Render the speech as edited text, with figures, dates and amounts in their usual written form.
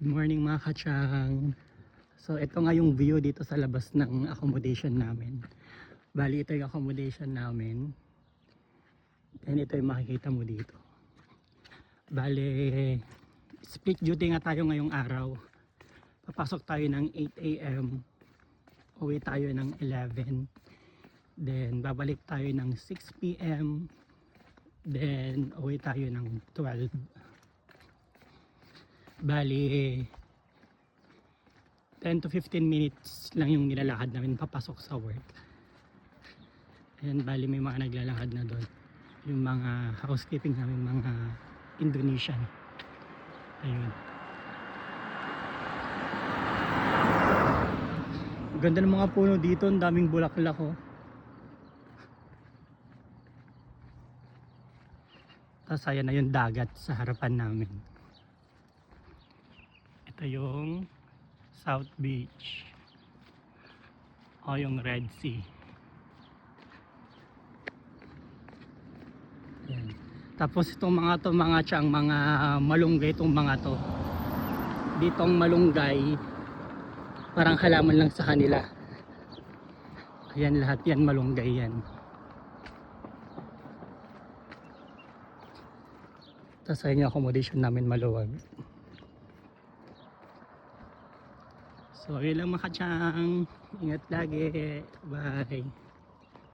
Good morning mga katsang. So ito nga yung view dito sa labas ng accommodation namin. Bali ito yung accommodation namin. And ito yung makikita mo dito. Bali split duty nga tayo ngayong araw. Papasok tayo ng 8 AM. Uwi tayo ng 11. Then babalik tayo ng 6 PM. Then uwi tayo ng 12. Bali 10 to 15 minutes lang yung nilalakad namin papasok sa work. And bali may mga naglalakad na doon. Yung mga housekeeping namin, mga Indonesian. Ayun. Ganda ng mga puno dito, ang daming bulaklak oh. Tapos ayan na yung dagat sa harapan namin. Ito yung South Beach o yung Red Sea. Ayan. Tapos itong mga tiyang mga malunggay, itong mga to ditong malunggay parang halaman lang sa kanila. Ayan, lahat yan malunggay yan. Tapos ayun yung accommodation namin, maluwag. So yun lang mga katsang, ingat lagi, bye.